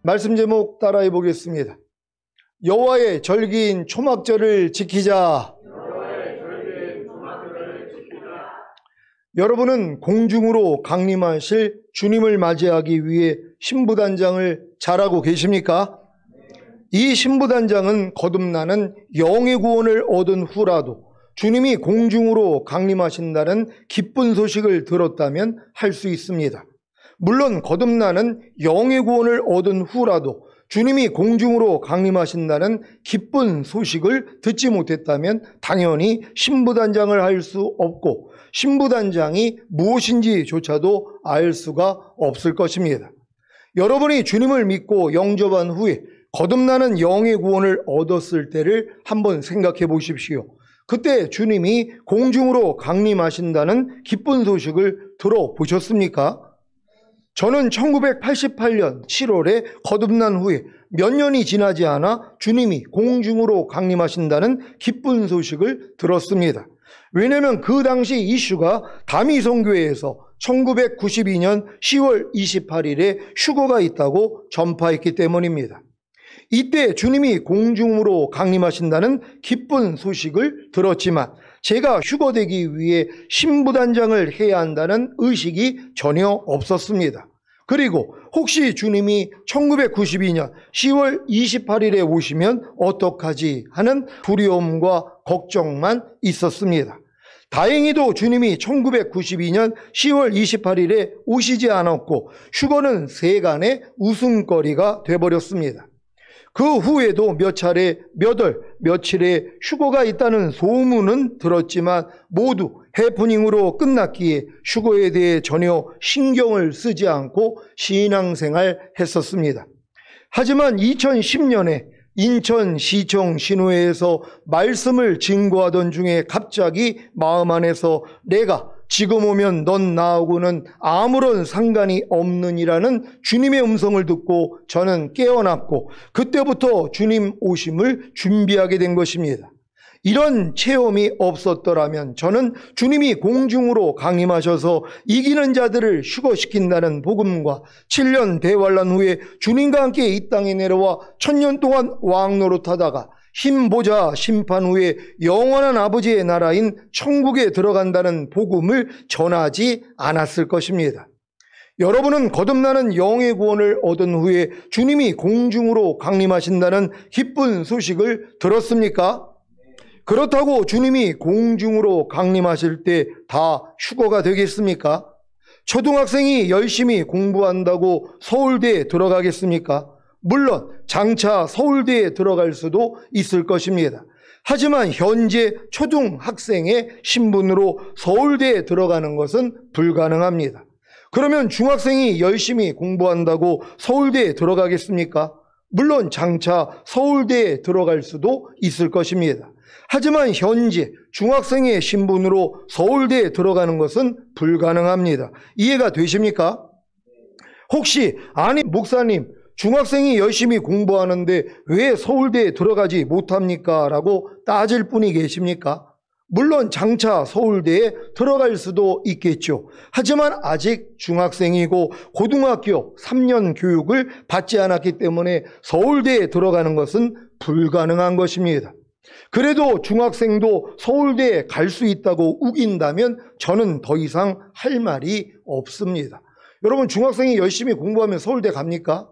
말씀 제목 따라해 보겠습니다. 여호와의 절기인 초막절을 지키자. 여러분은 공중으로 강림하실 주님을 맞이하기 위해 신부단장을 잘하고 계십니까? 이 신부단장은 거듭나는 영의 구원을 얻은 후라도 주님이 공중으로 강림하신다는 기쁜 소식을 들었다면 할 수 있습니다. 물론 거듭나는 영의 구원을 얻은 후라도 주님이 공중으로 강림하신다는 기쁜 소식을 듣지 못했다면 당연히 신부단장을 할 수 없고 신부단장이 무엇인지조차도 알 수가 없을 것입니다. 여러분이 주님을 믿고 영접한 후에 거듭나는 영의 구원을 얻었을 때를 한번 생각해 보십시오. 그때 주님이 공중으로 강림하신다는 기쁜 소식을 들어보셨습니까? 저는 1988년 7월에 거듭난 후에 몇 년이 지나지 않아 주님이 공중으로 강림하신다는 기쁜 소식을 들었습니다. 왜냐하면 그 당시 이슈가 다미성교회에서 1992년 10월 28일에 휴거가 있다고 전파했기 때문입니다. 이때 주님이 공중으로 강림하신다는 기쁜 소식을 들었지만 제가 휴거되기 위해 신부단장을 해야 한다는 의식이 전혀 없었습니다. 그리고 혹시 주님이 1992년 10월 28일에 오시면 어떡하지 하는 두려움과 걱정만 있었습니다. 다행히도 주님이 1992년 10월 28일에 오시지 않았고 휴거는 세간의 웃음거리가 돼버렸습니다. 그 후에도 몇 차례 몇 월, 며칠에 휴거가 있다는 소문은 들었지만 모두 해프닝으로 끝났기에 휴거에 대해 전혀 신경을 쓰지 않고 신앙생활 했었습니다. 하지만 2010년에 인천시청 신우회에서 말씀을 증거하던 중에 갑자기 마음 안에서 내가 지금 오면 넌 나하고는 아무런 상관이 없느니라는 주님의 음성을 듣고 저는 깨어났고 그때부터 주님 오심을 준비하게 된 것입니다. 이런 체험이 없었더라면 저는 주님이 공중으로 강림하셔서 이기는 자들을 휴거시킨다는 복음과 7년 대환란 후에 주님과 함께 이 땅에 내려와 1000년 동안 왕 노릇하다가 흰보자 심판 후에 영원한 아버지의 나라인 천국에 들어간다는 복음을 전하지 않았을 것입니다. 여러분은 거듭나는 영의 구원을 얻은 후에 주님이 공중으로 강림하신다는 기쁜 소식을 들었습니까? 그렇다고 주님이 공중으로 강림하실 때 다 휴거가 되겠습니까? 초등학생이 열심히 공부한다고 서울대에 들어가겠습니까? 물론 장차 서울대에 들어갈 수도 있을 것입니다. 하지만 현재 초등학생의 신분으로 서울대에 들어가는 것은 불가능합니다. 그러면 중학생이 열심히 공부한다고 서울대에 들어가겠습니까? 물론 장차 서울대에 들어갈 수도 있을 것입니다. 하지만 현재 중학생의 신분으로 서울대에 들어가는 것은 불가능합니다. 이해가 되십니까? 혹시 아니 목사님 중학생이 열심히 공부하는데 왜 서울대에 들어가지 못합니까? 라고 따질 분이 계십니까? 물론 장차 서울대에 들어갈 수도 있겠죠. 하지만 아직 중학생이고 고등학교 3년 교육을 받지 않았기 때문에 서울대에 들어가는 것은 불가능한 것입니다. 그래도 중학생도 서울대에 갈 수 있다고 우긴다면 저는 더 이상 할 말이 없습니다. 여러분 중학생이 열심히 공부하면 서울대 갑니까?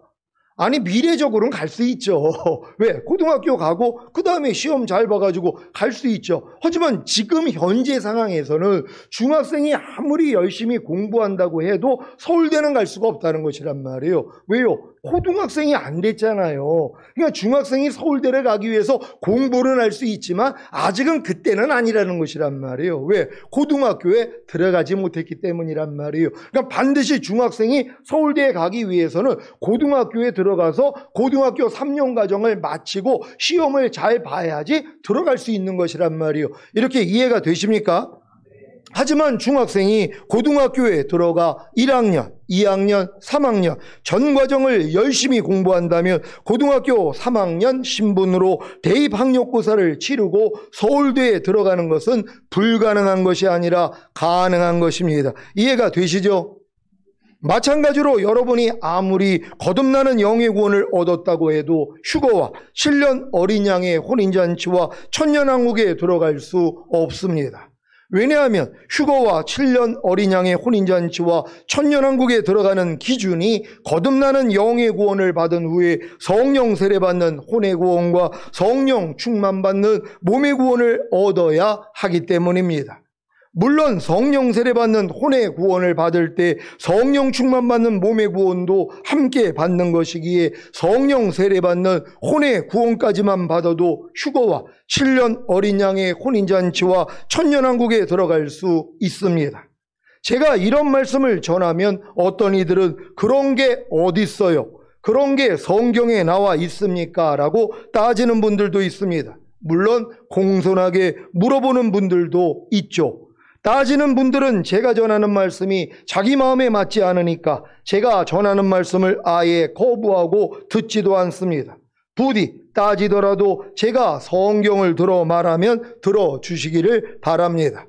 아니 미래적으로는 갈 수 있죠. 왜? 고등학교 가고 그 다음에 시험 잘 봐가지고 갈 수 있죠. 하지만 지금 현재 상황에서는 중학생이 아무리 열심히 공부한다고 해도 서울대는 갈 수가 없다는 것이란 말이에요. 왜요? 고등학생이 안 됐잖아요. 그러니까 중학생이 서울대를 가기 위해서 공부는 할 수 있지만 아직은 그때는 아니라는 것이란 말이에요. 왜? 고등학교에 들어가지 못했기 때문이란 말이에요. 그러니까 반드시 중학생이 서울대에 가기 위해서는 고등학교에 들어가서 고등학교 3년 과정을 마치고 시험을 잘 봐야지 들어갈 수 있는 것이란 말이에요. 이렇게 이해가 되십니까? 하지만 중학생이 고등학교에 들어가 1학년, 2학년, 3학년 전 과정을 열심히 공부한다면 고등학교 3학년 신분으로 대입학력고사를 치르고 서울대에 들어가는 것은 불가능한 것이 아니라 가능한 것입니다. 이해가 되시죠? 마찬가지로 여러분이 아무리 거듭나는 영의 구원을 얻었다고 해도 휴거와 7년 어린 양의 혼인잔치와 천년왕국에 들어갈 수 없습니다. 왜냐하면 휴거와 7년 어린 양의 혼인잔치와 천년왕국에 들어가는 기준이 거듭나는 영의 구원을 받은 후에 성령 세례받는 혼의 구원과 성령 충만받는 몸의 구원을 얻어야 하기 때문입니다. 물론 성령 세례받는 혼의 구원을 받을 때 성령 충만받는 몸의 구원도 함께 받는 것이기에 성령 세례받는 혼의 구원까지만 받아도 휴거와 7년 어린 양의 혼인잔치와 천년왕국에 들어갈 수 있습니다. 제가 이런 말씀을 전하면 어떤 이들은 그런 게 어디 있어요? 그런 게 성경에 나와 있습니까? 라고 따지는 분들도 있습니다. 물론 공손하게 물어보는 분들도 있죠. 따지는 분들은 제가 전하는 말씀이 자기 마음에 맞지 않으니까 제가 전하는 말씀을 아예 거부하고 듣지도 않습니다. 부디 따지더라도 제가 성경을 들어 말하면 들어주시기를 바랍니다.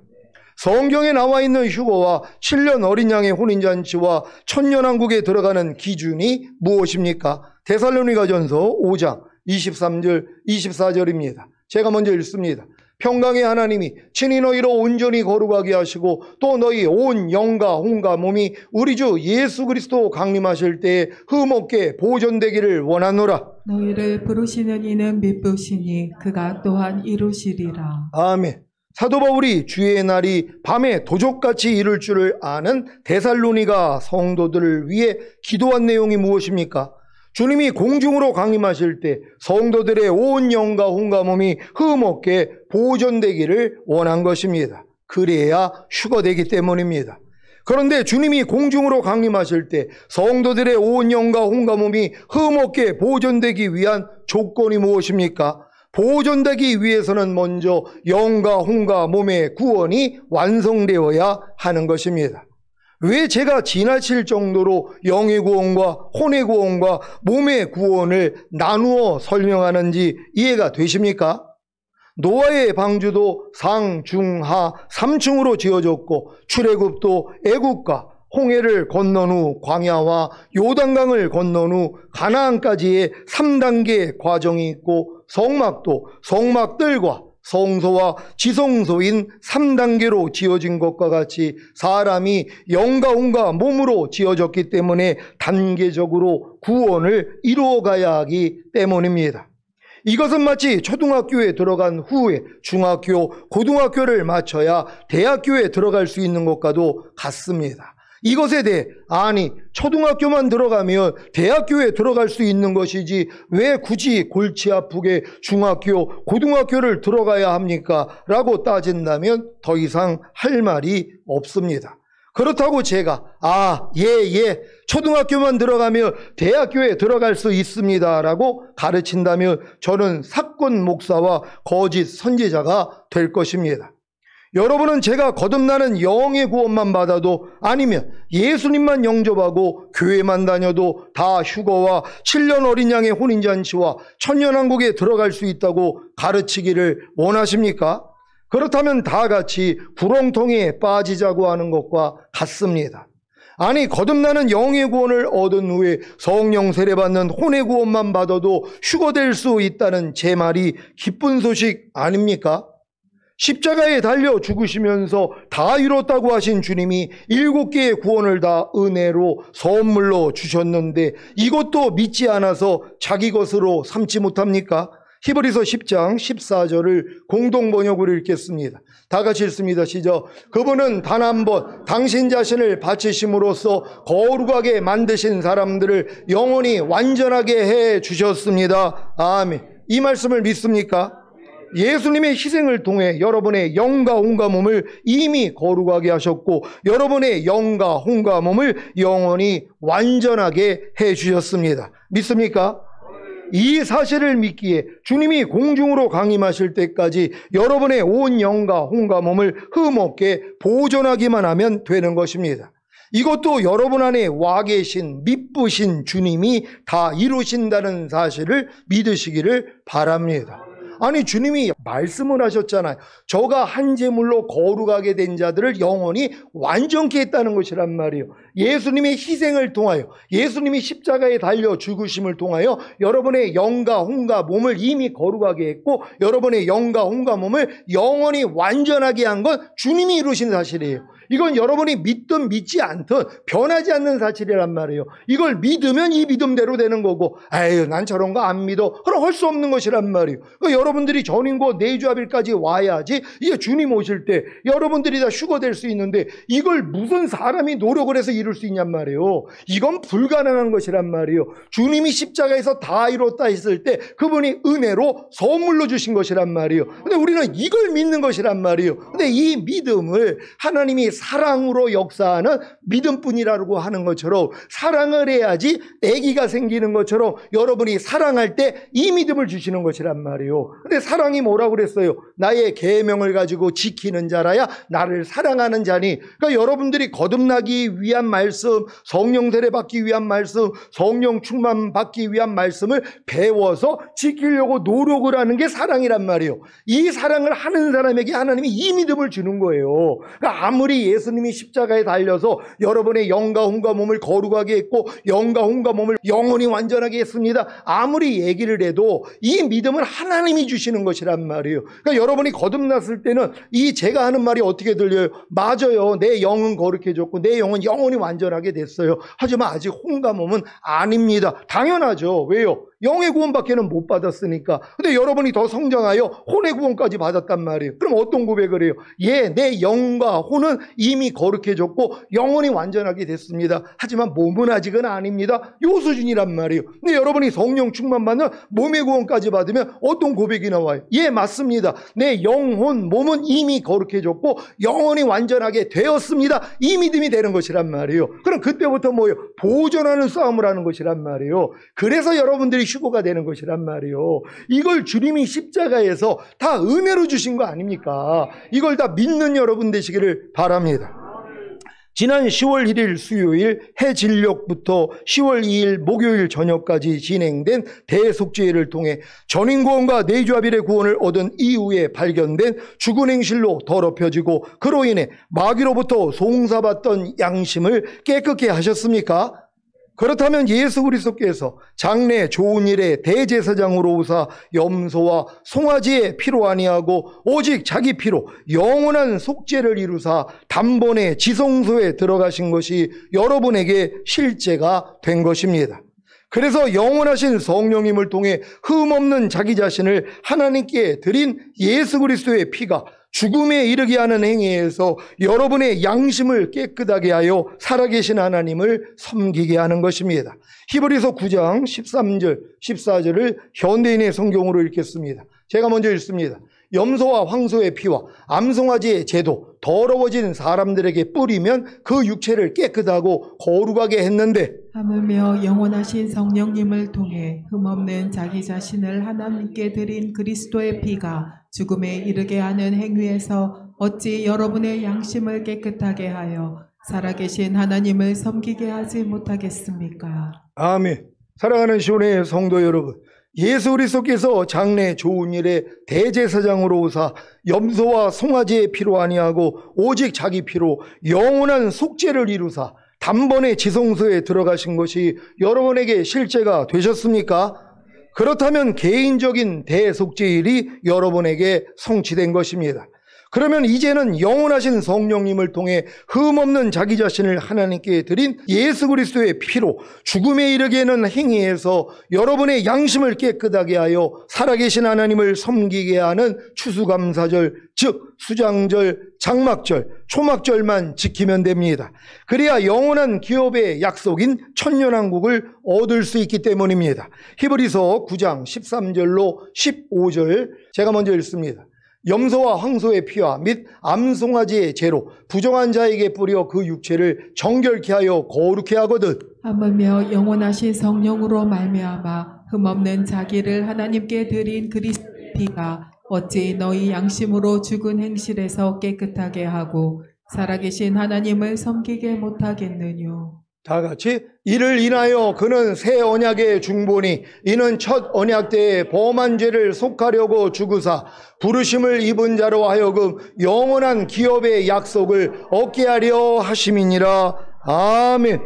성경에 나와 있는 휴거와 7년 어린 양의 혼인잔치와 천년왕국에 들어가는 기준이 무엇입니까? 데살로니가전서 5장 23절 24절입니다. 제가 먼저 읽습니다. 평강의 하나님이 친히 너희로 온전히 거룩하게 하시고 또 너희 온 영과 혼과 몸이 우리 주 예수 그리스도 강림하실 때에 흠없게 보존되기를 원하노라. 너희를 부르시는 이는 미쁘시니 그가 또한 이루시리라. 아멘. 사도 바울이 주의 날이 밤에 도적같이 이룰 줄을 아는 데살로니가 성도들을 위해 기도한 내용이 무엇입니까? 주님이 공중으로 강림하실 때 성도들의 온 영과 혼과 몸이 흠없게 보존되기를 원한 것입니다. 그래야 휴거되기 때문입니다. 그런데 주님이 공중으로 강림하실 때 성도들의 온 영과 혼과 몸이 흠없게 보존되기 위한 조건이 무엇입니까? 보존되기 위해서는 먼저 영과 혼과 몸의 구원이 완성되어야 하는 것입니다. 왜 제가 지나칠 정도로 영의 구원과 혼의 구원과 몸의 구원을 나누어 설명하는지 이해가 되십니까? 노아의 방주도 상, 중, 하 3층으로 지어졌고 출애굽도 애굽과 홍해를 건넌 후 광야와 요단강을 건넌 후 가나안까지의 3단계 과정이 있고 성막도 성막들과 성소와 지성소인 3단계로 지어진 것과 같이 사람이 영과 혼과 몸으로 지어졌기 때문에 단계적으로 구원을 이루어가야 하기 때문입니다. 이것은 마치 초등학교에 들어간 후에 중학교, 고등학교를 마쳐야 대학교에 들어갈 수 있는 것과도 같습니다. 이것에 대해 아니 초등학교만 들어가면 대학교에 들어갈 수 있는 것이지 왜 굳이 골치 아프게 중학교, 고등학교를 들어가야 합니까? 라고 따진다면 더 이상 할 말이 없습니다. 그렇다고 제가 초등학교만 들어가면 대학교에 들어갈 수 있습니다 라고 가르친다면 저는 사건 목사와 거짓 선지자가 될 것입니다. 여러분은 제가 거듭나는 영의 구원만 받아도 아니면 예수님만 영접하고 교회만 다녀도 다 휴거와 7년 어린 양의 혼인잔치와 천년왕국에 들어갈 수 있다고 가르치기를 원하십니까? 그렇다면 다 같이 구렁텅이에 빠지자고 하는 것과 같습니다. 아니 거듭나는 영의 구원을 얻은 후에 성령 세례받는 혼의 구원만 받아도 휴거될 수 있다는 제 말이 기쁜 소식 아닙니까? 십자가에 달려 죽으시면서 다 이뤘다고 하신 주님이 7개의 구원을 다 은혜로 선물로 주셨는데 이것도 믿지 않아서 자기 것으로 삼지 못합니까? 히브리서 10장 14절을 공동번역으로 읽겠습니다. 다 같이 읽습니다. 시작. 그분은 단 한 번 당신 자신을 바치심으로써 거룩하게 만드신 사람들을 영원히 완전하게 해 주셨습니다. 아멘. 이 말씀을 믿습니까? 예수님의 희생을 통해 여러분의 영과 혼과 몸을 이미 거룩하게 하셨고 여러분의 영과 혼과 몸을 영원히 완전하게 해 주셨습니다. 믿습니까? 이 사실을 믿기에 주님이 공중으로 강림하실 때까지 여러분의 온 영과 혼과 몸을 흠없게 보존하기만 하면 되는 것입니다. 이것도 여러분 안에 와 계신 미쁘신 주님이 다 이루신다는 사실을 믿으시기를 바랍니다. 아니 주님이 말씀을 하셨잖아요. 저가 한 제물로 거룩하게 된 자들을 영원히 완전케 했다는 것이란 말이에요. 예수님의 희생을 통하여, 예수님이 십자가에 달려 죽으심을 통하여 여러분의 영과 혼과 몸을 이미 거룩하게 했고 여러분의 영과 혼과 몸을 영원히 완전하게 한 건 주님이 이루신 사실이에요. 이건 여러분이 믿든 믿지 않든 변하지 않는 사실이란 말이에요. 이걸 믿으면 이 믿음대로 되는 거고, 에휴 난 저런 거 안 믿어, 그럼 할 수 없는 것이란 말이에요. 그러니까 여러분들이 전인고 내주합일까지 와야지 이게 주님 오실 때 여러분들이 다 휴거될 수 있는데 이걸 무슨 사람이 노력을 해서 이룰 수 있냔 말이에요. 이건 불가능한 것이란 말이에요. 주님이 십자가에서 다 이뤘다 했을 때 그분이 은혜로 선물로 주신 것이란 말이에요. 근데 우리는 이걸 믿는 것이란 말이에요. 근데 이 믿음을 하나님이 사랑으로 역사하는 믿음뿐이라고 하는 것처럼, 사랑을 해야지 아기가 생기는 것처럼 여러분이 사랑할 때 이 믿음을 주시는 것이란 말이에요. 근데 사랑이 뭐라고 그랬어요? 나의 계명을 가지고 지키는 자라야 나를 사랑하는 자니. 그러니까 여러분들이 거듭나기 위한 말씀, 성령 세례 받기 위한 말씀, 성령 충만 받기 위한 말씀을 배워서 지키려고 노력을 하는 게 사랑이란 말이에요. 이 사랑을 하는 사람에게 하나님이 이 믿음을 주는 거예요. 그러니까 아무리 예수님이 십자가에 달려서 여러분의 영과 혼과 몸을 거룩하게 했고 영과 혼과 몸을 영원히 완전하게 했습니다, 아무리 얘기를 해도 이 믿음은 하나님이 주시는 것이란 말이에요. 그러니까 여러분이 거듭났을 때는 이 제가 하는 말이 어떻게 들려요? 맞아요, 내 영은 거룩해졌고 내 영은 영원히 완전하게 됐어요. 하지만 아직 혼과 몸은 아닙니다. 당연하죠. 왜요? 영의 구원밖에는 못 받았으니까. 근데 여러분이 더 성장하여 혼의 구원까지 받았단 말이에요. 그럼 어떤 고백을 해요? 예, 내 영과 혼은 이미 거룩해졌고 영원히 완전하게 됐습니다. 하지만 몸은 아직은 아닙니다. 요 수준이란 말이에요. 근데 여러분이 성령 충만 받는 몸의 구원까지 받으면 어떤 고백이 나와요? 예, 맞습니다. 내 영혼, 몸은 이미 거룩해졌고 영원히 완전하게 되었습니다. 이 믿음이 되는 것이란 말이에요. 그럼 그때부터 뭐예요? 보존하는 싸움을 하는 것이란 말이에요. 그래서 여러분들이 휴거가 되는 것이란 말이에요. 이걸 주님이 십자가에서 다 은혜로 주신 거 아닙니까? 이걸 다 믿는 여러분 되시기를 바랍니다. 지난 10월 1일 수요일 해질녘부터 10월 2일 목요일 저녁까지 진행된 대속죄를 통해 전인구원과 내주합일의 구원을 얻은 이후에 발견된 죽은 행실로 더럽혀지고 그로 인해 마귀로부터 송사받던 양심을 깨끗게 하셨습니까? 그렇다면 예수 그리스도께서 장래 좋은 일에 대제사장으로 오사 염소와 송아지의 피로 아니하고 오직 자기 피로 영원한 속죄를 이루사 단번에 지성소에 들어가신 것이 여러분에게 실제가 된 것입니다. 그래서 영원하신 성령님을 통해 흠없는 자기 자신을 하나님께 드린 예수 그리스도의 피가 죽음에 이르게 하는 행위에서 여러분의 양심을 깨끗하게 하여 살아계신 하나님을 섬기게 하는 것입니다. 히브리서 9장 13절 14절을 현대인의 성경으로 읽겠습니다. 제가 먼저 읽습니다. 염소와 황소의 피와 암송아지의 제도 더러워진 사람들에게 뿌리면 그 육체를 깨끗하고 거룩하게 했는데 하물며 영원하신 성령님을 통해 흠없는 자기 자신을 하나님께 드린 그리스도의 피가 죽음에 이르게 하는 행위에서 어찌 여러분의 양심을 깨끗하게 하여 살아계신 하나님을 섬기게 하지 못하겠습니까? 아멘. 사랑하는 시온의 성도 여러분, 예수 그리스도께서 장래 좋은 일에 대제사장으로 오사 염소와 송아지의 피로 아니하고 오직 자기 피로 영원한 속죄를 이루사 단번에 지성소에 들어가신 것이 여러분에게 실제가 되셨습니까? 그렇다면 개인적인 대속죄일이 여러분에게 성취된 것입니다. 그러면 이제는 영원하신 성령님을 통해 흠없는 자기 자신을 하나님께 드린 예수 그리스도의 피로 죽음에 이르게 하는 행위에서 여러분의 양심을 깨끗하게 하여 살아계신 하나님을 섬기게 하는 추수감사절, 즉 수장절, 장막절, 초막절만 지키면 됩니다. 그래야 영원한 기업의 약속인 천년왕국을 얻을 수 있기 때문입니다. 히브리서 9장 13절로 15절 제가 먼저 읽습니다. 염소와 황소의 피와 및 암송아지의 제로 부정한 자에게 뿌려 그 육체를 정결케 하여 거룩케 하거든. 하물며 영원하신 성령으로 말미암아 흠없는 자기를 하나님께 드린 그리스도의 피가 어찌 너희 양심으로 죽은 행실에서 깨끗하게 하고 살아계신 하나님을 섬기게 못하겠느뇨. 다 같이 이를 인하여 그는 새 언약의 중보니 이는 첫 언약 때에 범한 죄를 속하려고 죽으사 부르심을 입은 자로 하여금 영원한 기업의 약속을 얻게 하려 하심이니라. 아멘.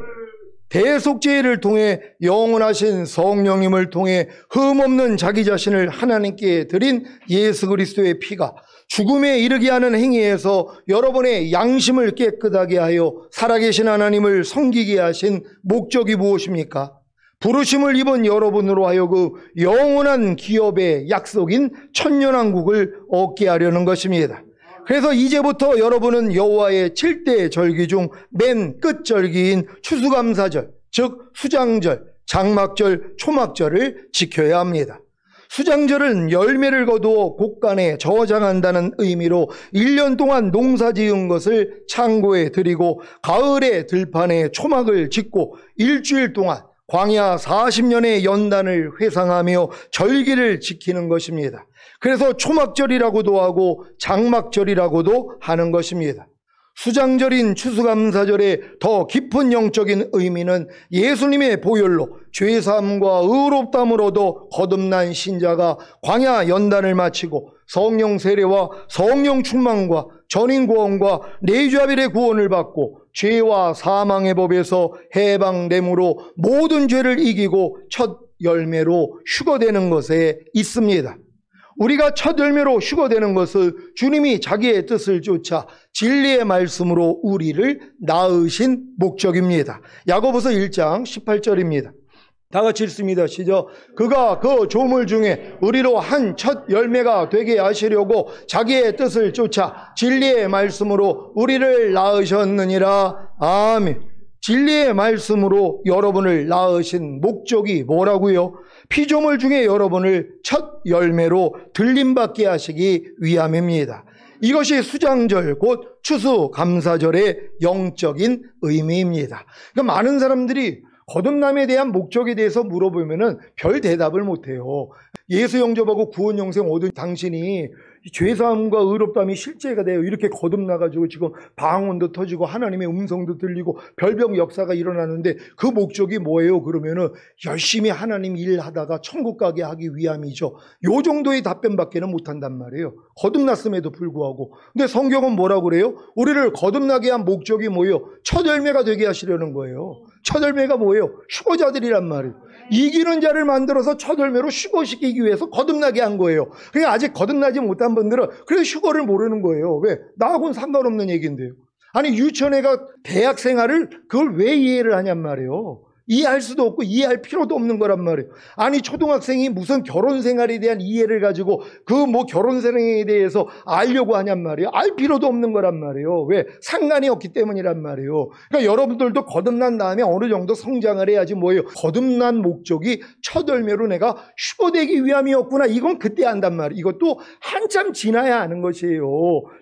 대속죄를 통해 영원하신 성령님을 통해 흠없는 자기 자신을 하나님께 드린 예수 그리스도의 피가 죽음에 이르게 하는 행위에서 여러분의 양심을 깨끗하게 하여 살아계신 하나님을 섬기게 하신 목적이 무엇입니까? 부르심을 입은 여러분으로 하여금 영원한 기업의 약속인 천년왕국을 얻게 하려는 것입니다. 그래서 이제부터 여러분은 여호와의 7대 절기 중 맨 끝절기인 추수감사절, 즉 수장절, 장막절, 초막절을 지켜야 합니다. 수장절은 열매를 거두어 곳간에 저장한다는 의미로 1년 동안 농사 지은 것을 창고에 들이고 가을에 들판에 초막을 짓고 일주일 동안 광야 40년의 연단을 회상하며 절기를 지키는 것입니다. 그래서 초막절이라고도 하고 장막절이라고도 하는 것입니다. 수장절인 추수감사절의 더 깊은 영적인 의미는 예수님의 보혈로 죄사함과 의롭다함을 얻어 거듭난 신자가 광야 연단을 마치고 성령 세례와 성령 충만과 전인 구원과 내주아벨의 구원을 받고 죄와 사망의 법에서 해방됨으로 모든 죄를 이기고 첫 열매로 휴거되는 것에 있습니다. 우리가 첫 열매로 휴거되는 것은 주님이 자기의 뜻을 쫓아 진리의 말씀으로 우리를 낳으신 목적입니다. 야고보서 1장 18절입니다. 다 같이 읽습니다. 시작. 그가 그 조물 중에 우리로 한 첫 열매가 되게 하시려고 자기의 뜻을 쫓아 진리의 말씀으로 우리를 낳으셨느니라. 아멘. 진리의 말씀으로 여러분을 낳으신 목적이 뭐라고요? 피조물 중에 여러분을 첫 열매로 들림받게 하시기 위함입니다. 이것이 수장절 곧 추수감사절의 영적인 의미입니다. 그러니까 많은 사람들이 거듭남에 대한 목적에 대해서 물어보면은 별 대답을 못해요. 예수 영접하고 구원 영생 얻은 당신이 죄사함과 의롭다함이 실제가 돼요. 이렇게 거듭나가지고 지금 방언도 터지고 하나님의 음성도 들리고 별별 역사가 일어나는데 그 목적이 뭐예요? 그러면은 열심히 하나님 일하다가 천국 가게 하기 위함이죠. 요 정도의 답변밖에는 못한단 말이에요. 거듭났음에도 불구하고. 근데 성경은 뭐라고 그래요? 우리를 거듭나게 한 목적이 뭐예요? 첫 열매가 되게 하시려는 거예요. 첫 열매가 뭐예요? 휴거자들이란 말이에요. 이기는 자를 만들어서 첫 열매로 휴거시키기 위해서 거듭나게 한 거예요. 그러니까 아직 거듭나지 못한 분들은 그래서 휴거를 모르는 거예요. 왜? 나하고는 상관없는 얘기인데요. 아니 유치원애가 대학 생활을 그걸 왜 이해를 하냔 말이에요. 이해할 수도 없고 이해할 필요도 없는 거란 말이에요. 아니 초등학생이 무슨 결혼 생활에 대한 이해를 가지고 그 뭐 결혼 생활에 대해서 알려고 하냔 말이에요. 알 필요도 없는 거란 말이에요. 왜? 상관이 없기 때문이란 말이에요. 그러니까 여러분들도 거듭난 다음에 어느 정도 성장을 해야지 뭐예요. 거듭난 목적이 첫 열매로 내가 휴거되기 위함이었구나. 이건 그때 안단 말이에요. 이것도 한참 지나야 아는 것이에요.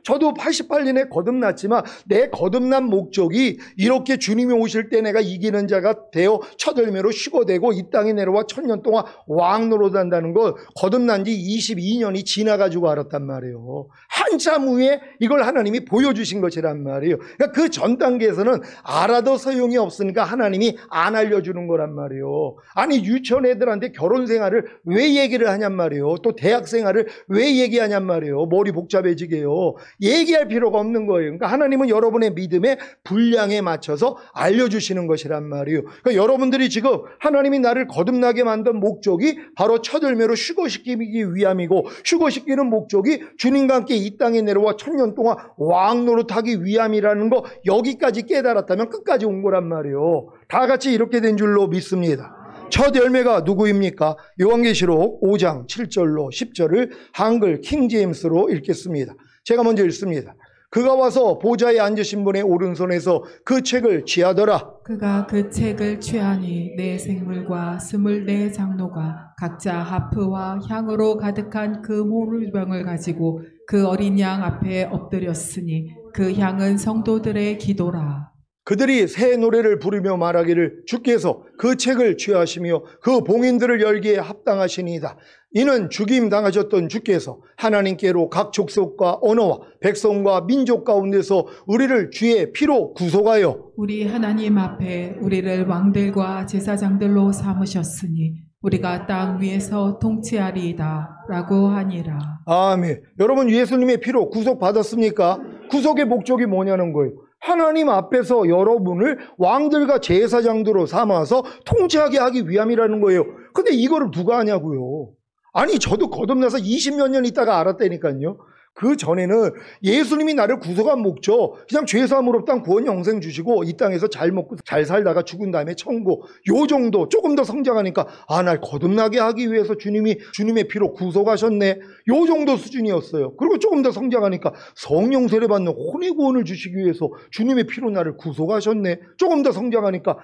저도 88년에 거듭났지만 내 거듭난 목적이 이렇게 주님이 오실 때 내가 이기는 자가 되어 첫 열매로 휴거되고 이 땅에 내려와 1000년 동안 왕 노릇한다는 걸 거듭난 지 22년이 지나가지고 알았단 말이에요. 한참 후에 이걸 하나님이 보여주신 것이란 말이에요. 그러니까 그 전 단계에서는 알아도 소용이 없으니까 하나님이 안 알려주는 거란 말이에요. 아니 유치원 애들한테 결혼 생활을 왜 얘기를 하냔 말이에요. 또 대학 생활을 왜 얘기하냔 말이에요. 머리 복잡해지게요. 얘기할 필요가 없는 거예요. 그러니까 하나님은 여러분의 믿음의 분량에 맞춰서 알려주시는 것이란 말이에요. 그러니까 여러분들이 지금 하나님이 나를 거듭나게 만든 목적이 바로 첫 열매로 휴거시키기 위함이고 휴거시키는 목적이 주님과 함께 이 땅에 내려와 1000년 동안 왕 노릇하기 위함이라는 거 여기까지 깨달았다면 끝까지 온 거란 말이에요. 다 같이 이렇게 된 줄로 믿습니다. 첫 열매가 누구입니까? 요한계시록 5장 7절로 10절을 한글 킹제임스로 읽겠습니다. 제가 먼저 읽습니다. 그가 와서 보좌에 앉으신 분의 오른손에서 그 책을 취하더라. 그가 그 책을 취하니 네 생물과 24 장로가 각자 하프와 향으로 가득한 그 모르병을 가지고 그 어린 양 앞에 엎드렸으니 그 향은 성도들의 기도라. 그들이 새 노래를 부르며 말하기를 주께서 그 책을 취하시며 그 봉인들을 열기에 합당하시니이다. 이는 죽임 당하셨던 주께서 하나님께로 각 족속과 언어와 백성과 민족 가운데서 우리를 주의 피로 구속하여 우리 하나님 앞에 우리를 왕들과 제사장들로 삼으셨으니 우리가 땅 위에서 통치하리이다 라고 하니라. 아멘. 여러분 예수님의 피로 구속받았습니까? 구속의 목적이 뭐냐는 거예요. 하나님 앞에서 여러분을 왕들과 제사장들로 삼아서 통치하게 하기 위함이라는 거예요. 근데 이거를 누가 하냐고요. 아니 저도 거듭나서 20몇 년 있다가 알았다니까요. 그 전에는 예수님이 나를 구속한 목적, 그냥 죄사함으로 땅 구원 영생 주시고 이 땅에서 잘 먹고 잘 살다가 죽은 다음에 천국, 요 정도. 조금 더 성장하니까 날 거듭나게 하기 위해서 주님의 피로 구속하셨네, 요 정도 수준이었어요. 그리고 조금 더 성장하니까 성령 세례 받는 혼의 구원을 주시기 위해서 주님의 피로 나를 구속하셨네. 조금 더 성장하니까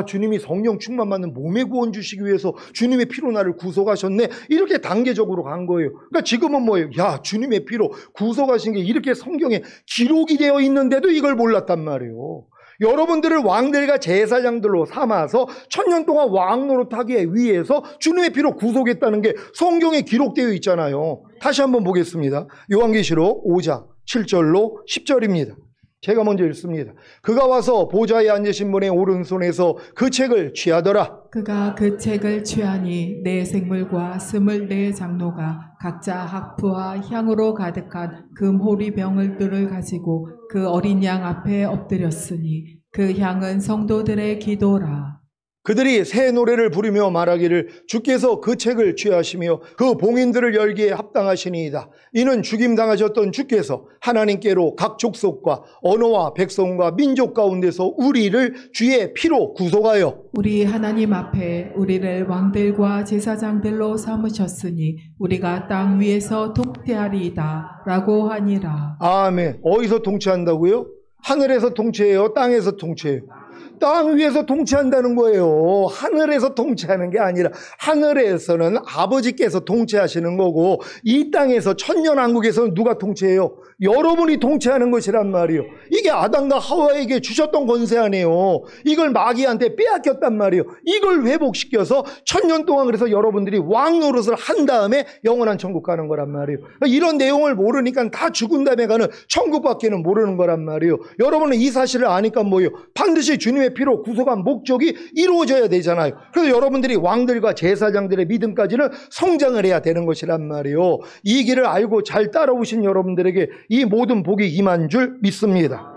주님이 성령 충만 받는 몸의 구원 주시기 위해서 주님의 피로 나를 구속하셨네. 이렇게 단계적으로 간 거예요. 그러니까 지금은 뭐예요? 주님의 피로 구속하신 게 이렇게 성경에 기록이 되어 있는데도 이걸 몰랐단 말이에요. 여러분들을 왕들과 제사장들로 삼아서 1000년 동안 왕 노릇하기 위해서 주님의 피로 구속했다는 게 성경에 기록되어 있잖아요. 다시 한번 보겠습니다. 요한계시록 5장 7절로 10절입니다. 제가 먼저 읽습니다. 그가 와서 보좌에 앉으신 분의 오른손에서 그 책을 취하더라. 그가 그 책을 취하니 네 생물과 24 장로가 각자 har프와 향으로 가득한 금 호리병을 뜰을 가지고 그 어린 양 앞에 엎드렸으니 그 향은 성도들의 기도라. 그들이 새 노래를 부르며 말하기를 주께서 그 책을 취하시며 그 봉인들을 열기에 합당하시니이다. 이는 죽임당하셨던 주께서 하나님께로 각 족속과 언어와 백성과 민족 가운데서 우리를 주의 피로 구속하여 우리 하나님 앞에 우리를 왕들과 제사장들로 삼으셨으니 우리가 땅 위에서 통치하리이다 라고 하니라. 아멘. 어디서 통치한다고요? 하늘에서 통치해요? 땅에서 통치해요? 땅 위에서 통치한다는 거예요. 하늘에서 통치하는 게 아니라 하늘에서는 아버지께서 통치하시는 거고 이 땅에서 천년왕국에서는 누가 통치해요? 여러분이 통치하는 것이란 말이에요. 이게 아담과 하와에게 주셨던 권세 아니에요. 이걸 마귀한테 빼앗겼단 말이에요. 이걸 회복시켜서 1000년 동안 그래서 여러분들이 왕 노릇을 한 다음에 영원한 천국 가는 거란 말이에요. 이런 내용을 모르니까 다 죽은 다음에 가는 천국밖에는 모르는 거란 말이에요. 여러분은 이 사실을 아니까 뭐예요? 반드시 주님의 피로 구속한 목적이 이루어져야 되잖아요. 그래서 여러분들이 왕들과 제사장들의 믿음까지는 성장을 해야 되는 것이란 말이에요. 이 길을 알고 잘 따라오신 여러분들에게 이 모든 복이 임한 줄 믿습니다.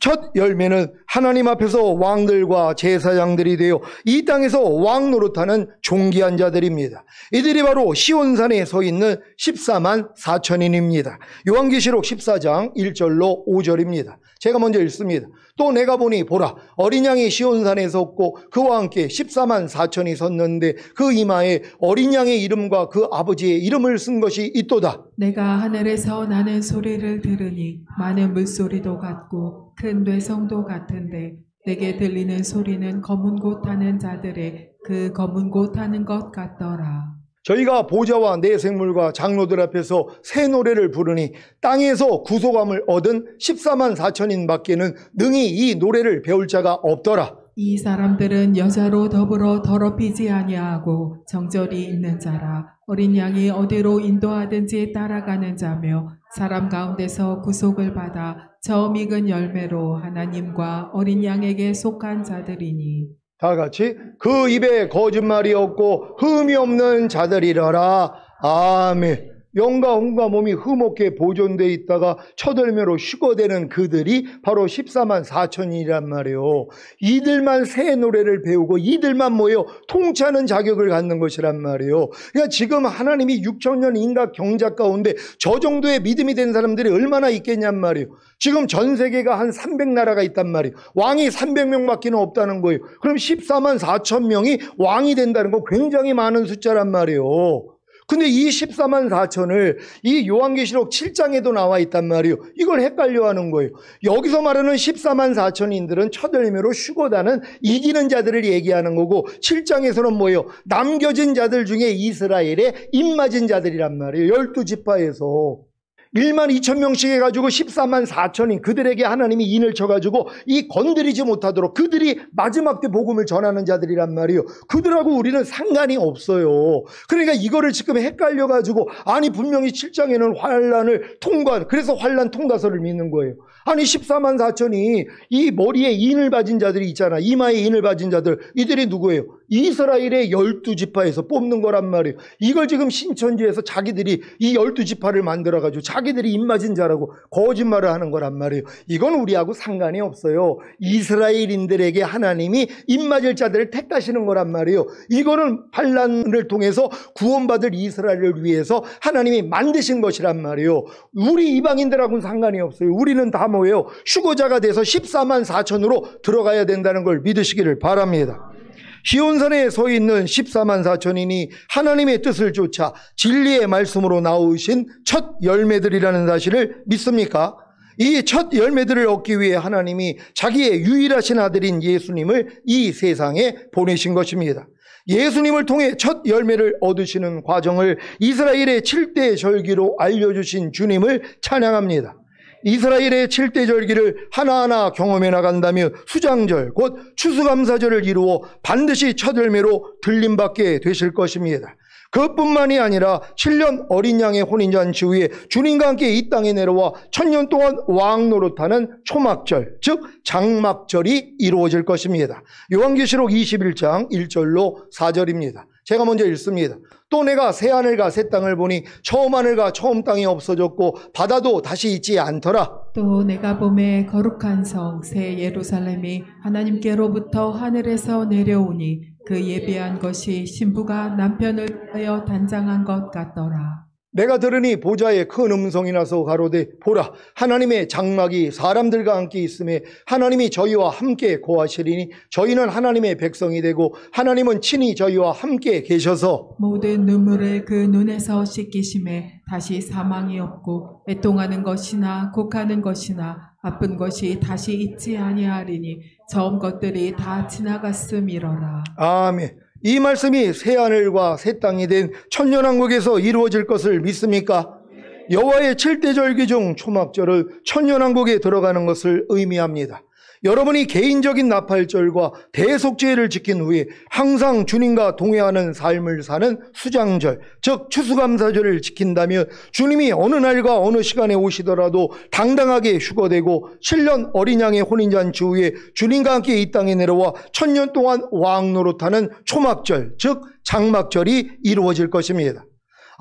첫 열매는 하나님 앞에서 왕들과 제사장들이 되어 이 땅에서 왕 노릇하는 존귀한 자들입니다. 이들이 바로 시온산에 서 있는 14만 4천인입니다. 요한계시록 14장 1절로 5절입니다. 제가 먼저 읽습니다. 또 내가 보니 보라 어린 양이 시온산에 섰고 그와 함께 14만 4천이 섰는데 그 이마에 어린 양의 이름과 그 아버지의 이름을 쓴 것이 있도다. 내가 하늘에서 나는 소리를 들으니 많은 물소리도 같고 큰 뇌성도 같은데 내게 들리는 소리는 검은 곳 타는 자들의 그 검은 곳 타는 것 같더라. 저희가 보좌와 네 생물과 장로들 앞에서 새 노래를 부르니 땅에서 구속함을 얻은 14만 4천인 밖에는 능히 이 노래를 배울 자가 없더라. 이 사람들은 여자로 더불어 더럽히지 아니하고 정절이 있는 자라. 어린 양이 어디로 인도하든지 따라가는 자며 사람 가운데서 구속을 받아 처음 익은 열매로 하나님과 어린 양에게 속한 자들이니. 다 같이 그 입에 거짓말이 없고 흠이 없는 자들이라라. 아멘. 영과 혼과 몸이 흠없게 보존되어 있다가 첫 열매로 휴거되는 그들이 바로 14만 4천이란 말이에요. 이들만 새 노래를 배우고 이들만 뭐예요? 통치하는 자격을 갖는 것이란 말이에요. 그러니까 지금 하나님이 6천년 인간 경작 가운데 저 정도의 믿음이 된 사람들이 얼마나 있겠냔 말이에요. 지금 전 세계가 한 300나라가 있단 말이에요. 왕이 300명밖에 없다는 거예요. 그럼 14만 4천 명이 왕이 된다는 거 굉장히 많은 숫자란 말이에요. 근데 이 14만 4천을 이 요한계시록 7장에도 나와 있단 말이에요. 이걸 헷갈려 하는 거예요. 여기서 말하는 14만 4천인들은 첫 열매로 휴거다는 이기는 자들을 얘기하는 거고 7장에서는 뭐예요? 남겨진 자들 중에 이스라엘에 입맞은 자들이란 말이에요. 12지파에서 1만 2천 명씩 해가지고 14만 4천인 그들에게 하나님이 인을 쳐가지고 이 건드리지 못하도록 그들이 마지막 때 복음을 전하는 자들이란 말이에요. 그들하고 우리는 상관이 없어요. 그러니까 이거를 지금 헷갈려가지고 아니 분명히 7장에는 환란을 통과한 그래서 환란 통과서를 믿는 거예요. 아니 14만 4천이 이 머리에 인을 받은 자들이 있잖아. 이마에 인을 받은 자들 이들이 누구예요? 이스라엘의 12지파에서 뽑는 거란 말이에요. 이걸 지금 신천지에서 자기들이 이 12지파를 만들어가지고 자기들이 입맞은 자라고 거짓말을 하는 거란 말이에요. 이건 우리하고 상관이 없어요. 이스라엘인들에게 하나님이 입맞을 자들을 택하시는 거란 말이에요. 이거는 반란을 통해서 구원받을 이스라엘을 위해서 하나님이 만드신 것이란 말이에요. 우리 이방인들하고는 상관이 없어요. 우리는 다 뭐예요? 휴거자가 돼서 14만 4천으로 들어가야 된다는 걸 믿으시기를 바랍니다. 시온산에 서 있는 14만 4천인이 하나님의 뜻을 쫓아 진리의 말씀으로 나오신 첫 열매들이라는 사실을 믿습니까? 이 첫 열매들을 얻기 위해 하나님이 자기의 유일하신 아들인 예수님을 이 세상에 보내신 것입니다. 예수님을 통해 첫 열매를 얻으시는 과정을 이스라엘의 7대 절기로 알려주신 주님을 찬양합니다. 이스라엘의 7대 절기를 하나하나 경험해 나간다면 수장절 곧 추수감사절을 이루어 반드시 첫 열매로 들림받게 되실 것입니다. 그뿐만이 아니라 7년 어린 양의 혼인잔치 후에 주님과 함께 이 땅에 내려와 1000년 동안 왕 노릇하는 초막절 즉 장막절이 이루어질 것입니다. 요한계시록 21장 1절로 4절입니다. 제가 먼저 읽습니다. 또 내가 새 하늘과 새 땅을 보니 처음 하늘과 처음 땅이 없어졌고 바다도 다시 있지 않더라. 또 내가 보매 거룩한 성 새 예루살렘이 하나님께로부터 하늘에서 내려오니 그 예비한 것이 신부가 남편을 위하여 단장한 것 같더라. 내가 들으니 보좌에 큰 음성이 나서 가로되 보라 하나님의 장막이 사람들과 함께 있음에 하나님이 저희와 함께 거하시리니 저희는 하나님의 백성이 되고 하나님은 친히 저희와 함께 계셔서 모든 눈물을 그 눈에서 씻기심에 다시 사망이 없고 애통하는 것이나 곡하는 것이나 아픈 것이 다시 있지 아니하리니 처음 것들이 다 지나갔음이로라. 아멘. 이 말씀이 새하늘과 새 땅이 된 천년왕국에서 이루어질 것을 믿습니까? 여호와의 7대 절기 중 초막절은 천년왕국에 들어가는 것을 의미합니다. 여러분이 개인적인 나팔절과 대속죄를 지킨 후에 항상 주님과 동행하는 삶을 사는 수장절, 즉 추수감사절을 지킨다면 주님이 어느 날과 어느 시간에 오시더라도 당당하게 휴거되고 7년 어린 양의 혼인잔치 후에 주님과 함께 이 땅에 내려와 1000년 동안 왕 노릇하는 초막절, 즉 장막절이 이루어질 것입니다.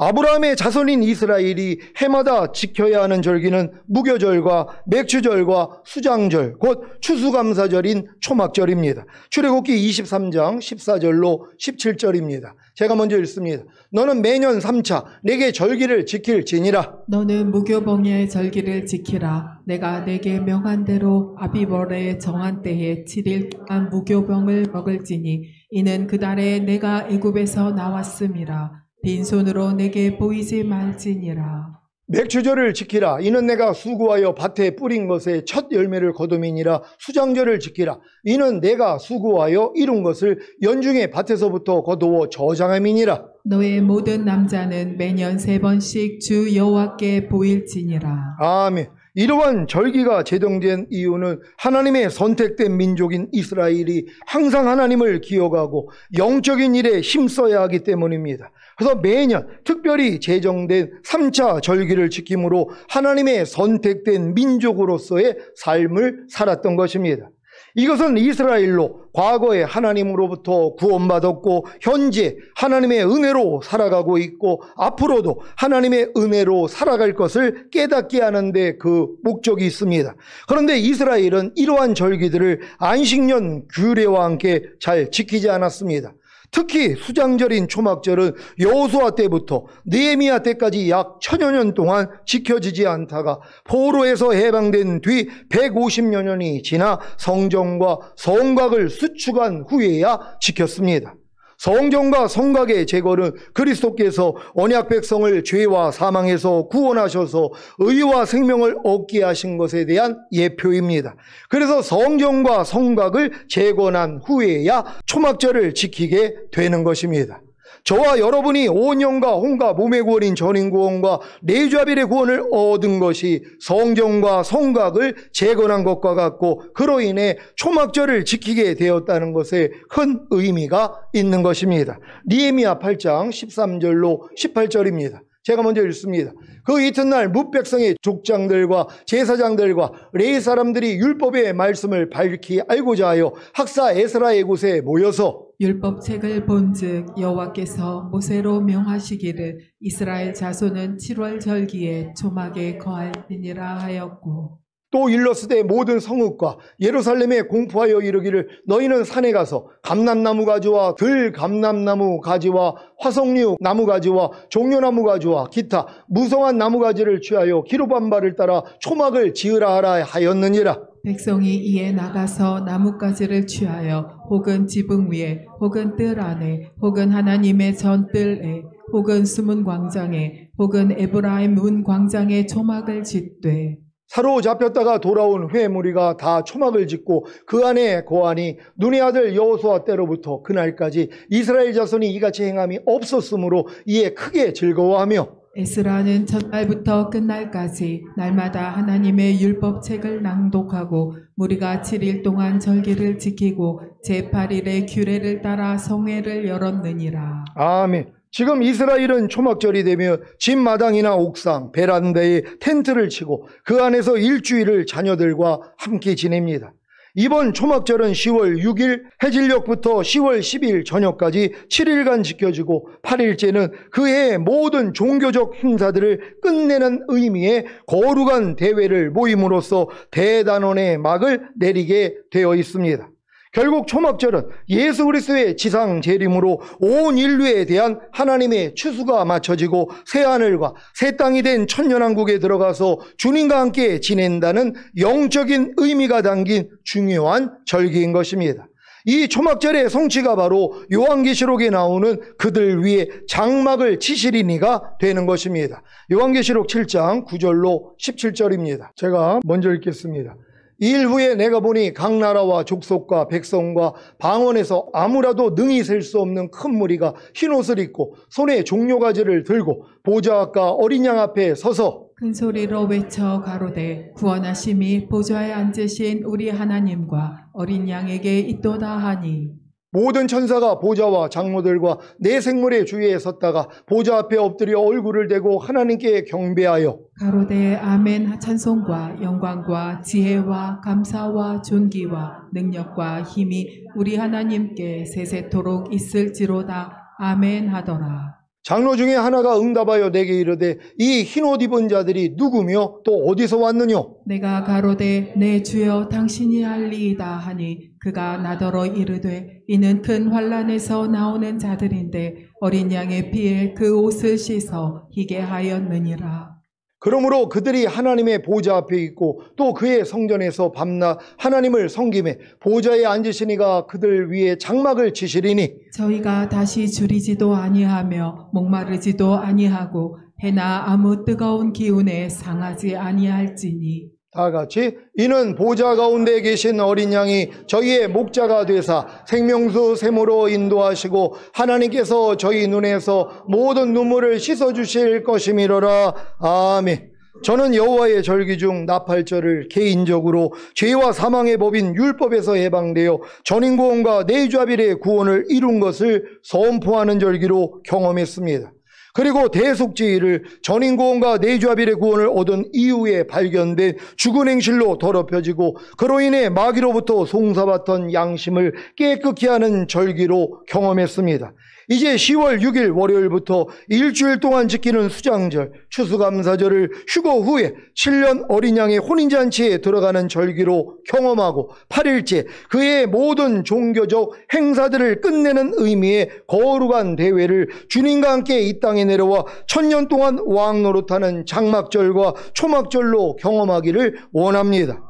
아브라함의 자손인 이스라엘이 해마다 지켜야 하는 절기는 무교절과 맥주절과 수장절, 곧 추수감사절인 초막절입니다. 출애굽기 23장 14절로 17절입니다. 제가 먼저 읽습니다. 너는 매년 3차 내게 절기를 지킬지니라. 너는 무교봉의 절기를 지키라. 내가 내게 명한 대로 아비벌의 정한 때에 7일 동안 무교봉을 먹을지니 이는 그 달에 내가 애굽에서 나왔음이라. 빈손으로 내게 보이지 말지니라. 맥주절을 지키라. 이는 내가 수고하여 밭에 뿌린 것에 첫 열매를 거둠이니라. 수장절을 지키라. 이는 내가 수고하여 이룬 것을 연중에 밭에서부터 거두어 저장함이니라. 너의 모든 남자는 매년 3번씩 주 여호와께 보일지니라. 아멘. 이러한 절기가 제정된 이유는 하나님의 선택된 민족인 이스라엘이 항상 하나님을 기억하고 영적인 일에 힘써야 하기 때문입니다. 그래서 매년 특별히 제정된 3차 절기를 지킴으로 하나님의 선택된 민족으로서의 삶을 살았던 것입니다. 이것은 이스라엘로 과거에 하나님으로부터 구원받았고 현재 하나님의 은혜로 살아가고 있고 앞으로도 하나님의 은혜로 살아갈 것을 깨닫게 하는데 그 목적이 있습니다. 그런데 이스라엘은 이러한 절기들을 안식년 규례와 함께 잘 지키지 않았습니다. 특히 수장절인 초막절은 여호수아 때부터 느헤미야 때까지 약 1000여 년 동안 지켜지지 않다가 포로에서 해방된 뒤 150여 년이 지나 성전과 성곽을 수축한 후에야 지켰습니다. 성전과 성곽의 제거는 그리스도께서 언약 백성을 죄와 사망에서 구원하셔서 의와 생명을 얻게 하신 것에 대한 예표입니다. 그래서 성전과 성곽을 재건한 후에야 초막절을 지키게 되는 것입니다. 저와 여러분이 온 영과 혼과 몸의 구원인 전인구원과 내주아벨의 구원을 얻은 것이 성전과 성곽을 재건한 것과 같고 그로 인해 초막절을 지키게 되었다는 것에 큰 의미가 있는 것입니다. 느헤미야 8장 13절로 18절입니다. 제가 먼저 읽습니다. 그 이튿날 뭇백성의 족장들과 제사장들과 레위 사람들이 율법의 말씀을 밝히 알고자 하여 학사 에스라의 곳에 모여서 율법책을 본즉 여호와께서 모세로 명하시기를 이스라엘 자손은 7월 절기에 초막에 거할지니라 하였고 또 일러스되 모든 성읍과 예루살렘에 공포하여 이르기를 너희는 산에 가서 감람나무 가지와 들감람나무 가지와 화석류 나무 가지와 종려나무 가지와 기타 무성한 나무 가지를 취하여 기로반발을 따라 초막을 지으라 하라 하였느니라. 백성이 이에 나가서 나뭇가지를 취하여 혹은 지붕 위에 혹은 뜰 안에 혹은 하나님의 전뜰에 혹은 수문 광장에 혹은 에브라임 문 광장에 초막을 짓되 사로잡혔다가 돌아온 회 무리가 다 초막을 짓고 그 안에 거하니 눈의 아들 여호수아 때로부터 그날까지 이스라엘 자손이 이같이 행함이 없었으므로 이에 크게 즐거워하며 에스라는 첫날부터 끝날까지 날마다 하나님의 율법책을 낭독하고 무리가 7일 동안 절기를 지키고 제8일에 규례를 따라 성회를 열었느니라. 아멘. 지금 이스라엘은 초막절이 되며 집 마당이나 옥상, 베란다에 텐트를 치고 그 안에서 일주일을 자녀들과 함께 지냅니다. 이번 초막절은 10월 6일 해질녘부터 10월 10일 저녁까지 7일간 지켜지고 8일째는 그해의 모든 종교적 행사들을 끝내는 의미의 거룩한 대회를 모임으로써 대단원의 막을 내리게 되어 있습니다. 결국 초막절은 예수 그리스도의 지상 재림으로 온 인류에 대한 하나님의 추수가 맞춰지고 새하늘과 새 땅이 된 천년왕국에 들어가서 주님과 함께 지낸다는 영적인 의미가 담긴 중요한 절기인 것입니다. 이 초막절의 성취가 바로 요한계시록에 나오는 그들 위에 장막을 치시리니가 되는 것입니다. 요한계시록 7장 9절로 17절입니다. 제가 먼저 읽겠습니다. 이 일 후에 내가 보니 각 나라와 족속과 백성과 방언에서 아무라도 능히 셀 수 없는 큰 무리가 흰옷을 입고 손에 종려가지를 들고 보좌 앞과 어린 양 앞에 서서 큰 소리로 외쳐 가로되 구원하심이 보좌에 앉으신 우리 하나님과 어린 양에게 있도다 하니 모든 천사가 보좌와 장로들과 네 생물의 주위에 섰다가 보좌 앞에 엎드려 얼굴을 대고 하나님께 경배하여 가로되 아멘 찬송과 영광과 지혜와 감사와 존귀와 능력과 힘이 우리 하나님께 세세토록 있을지로다 아멘 하더라. 장로 중에 하나가 응답하여 내게 이르되 이 흰옷 입은 자들이 누구며 또 어디서 왔느냐? 내가 가로되 내 주여 당신이 알리이다 하니 그가 나더러 이르되 이는 큰 환난에서 나오는 자들인데 어린 양의 피에 그 옷을 씻어 희게 하였느니라. 그러므로 그들이 하나님의 보좌 앞에 있고 또 그의 성전에서 밤낮 하나님을 섬기매 보좌에 앉으신 이가 그들 위에 장막을 치시리니 저희가 다시 줄이지도 아니하며 목마르지도 아니하고 해나 아무 뜨거운 기운에 상하지 아니할지니 다 같이 이는 보좌 가운데 계신 어린 양이 저희의 목자가 되사 생명수 샘으로 인도하시고 하나님께서 저희 눈에서 모든 눈물을 씻어주실 것이미로라. 아멘. 저는 여호와의 절기 중 나팔절을 개인적으로 죄와 사망의 법인 율법에서 해방되어 전인구원과 내주합일의 구원을 이룬 것을 선포하는 절기로 경험했습니다. 그리고 대속죄일을 전인구원과 내주합일의 구원을 얻은 이후에 발견된 죽은 행실로 더럽혀지고 그로 인해 마귀로부터 송사받던 양심을 깨끗게 하는 절기로 경험했습니다. 이제 10월 6일 월요일부터 일주일 동안 지키는 수장절, 추수감사절을 휴거 후에 7년 어린 양의 혼인잔치에 들어가는 절기로 경험하고 8일째 그의 모든 종교적 행사들을 끝내는 의미의 거룩한 대회를 주님과 함께 이 땅에 내려와 천년 동안 왕 노릇하는 장막절과 초막절로 경험하기를 원합니다.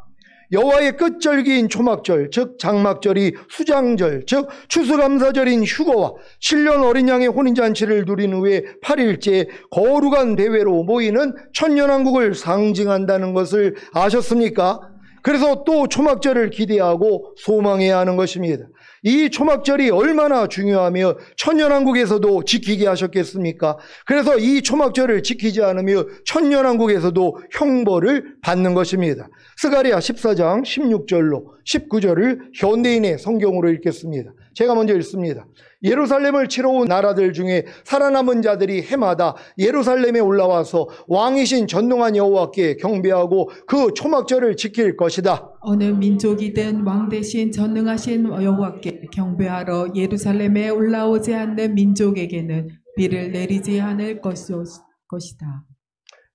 여호와의 끝절기인 초막절, 즉 장막절이 수장절, 즉 추수감사절인 휴거와 7년 어린 양의 혼인잔치를 누린 후에 8일째 거룩한 대회로 모이는 천년왕국을 상징한다는 것을 아셨습니까? 그래서 또 초막절을 기대하고 소망해야 하는 것입니다. 이 초막절이 얼마나 중요하며 천년왕국에서도 지키게 하셨겠습니까? 그래서 이 초막절을 지키지 않으며 천년왕국에서도 형벌을 받는 것입니다. 스가랴 14장 16절로 19절을 현대인의 성경으로 읽겠습니다. 제가 먼저 읽습니다. 예루살렘을 치러 온 나라들 중에 살아남은 자들이 해마다 예루살렘에 올라와서 왕이신 전능한 여호와께 경배하고 그 초막절을 지킬 것이다. 어느 민족이든 왕 대신 전능하신 여호와께 경배하러 예루살렘에 올라오지 않는 민족에게는 비를 내리지 않을 것이다.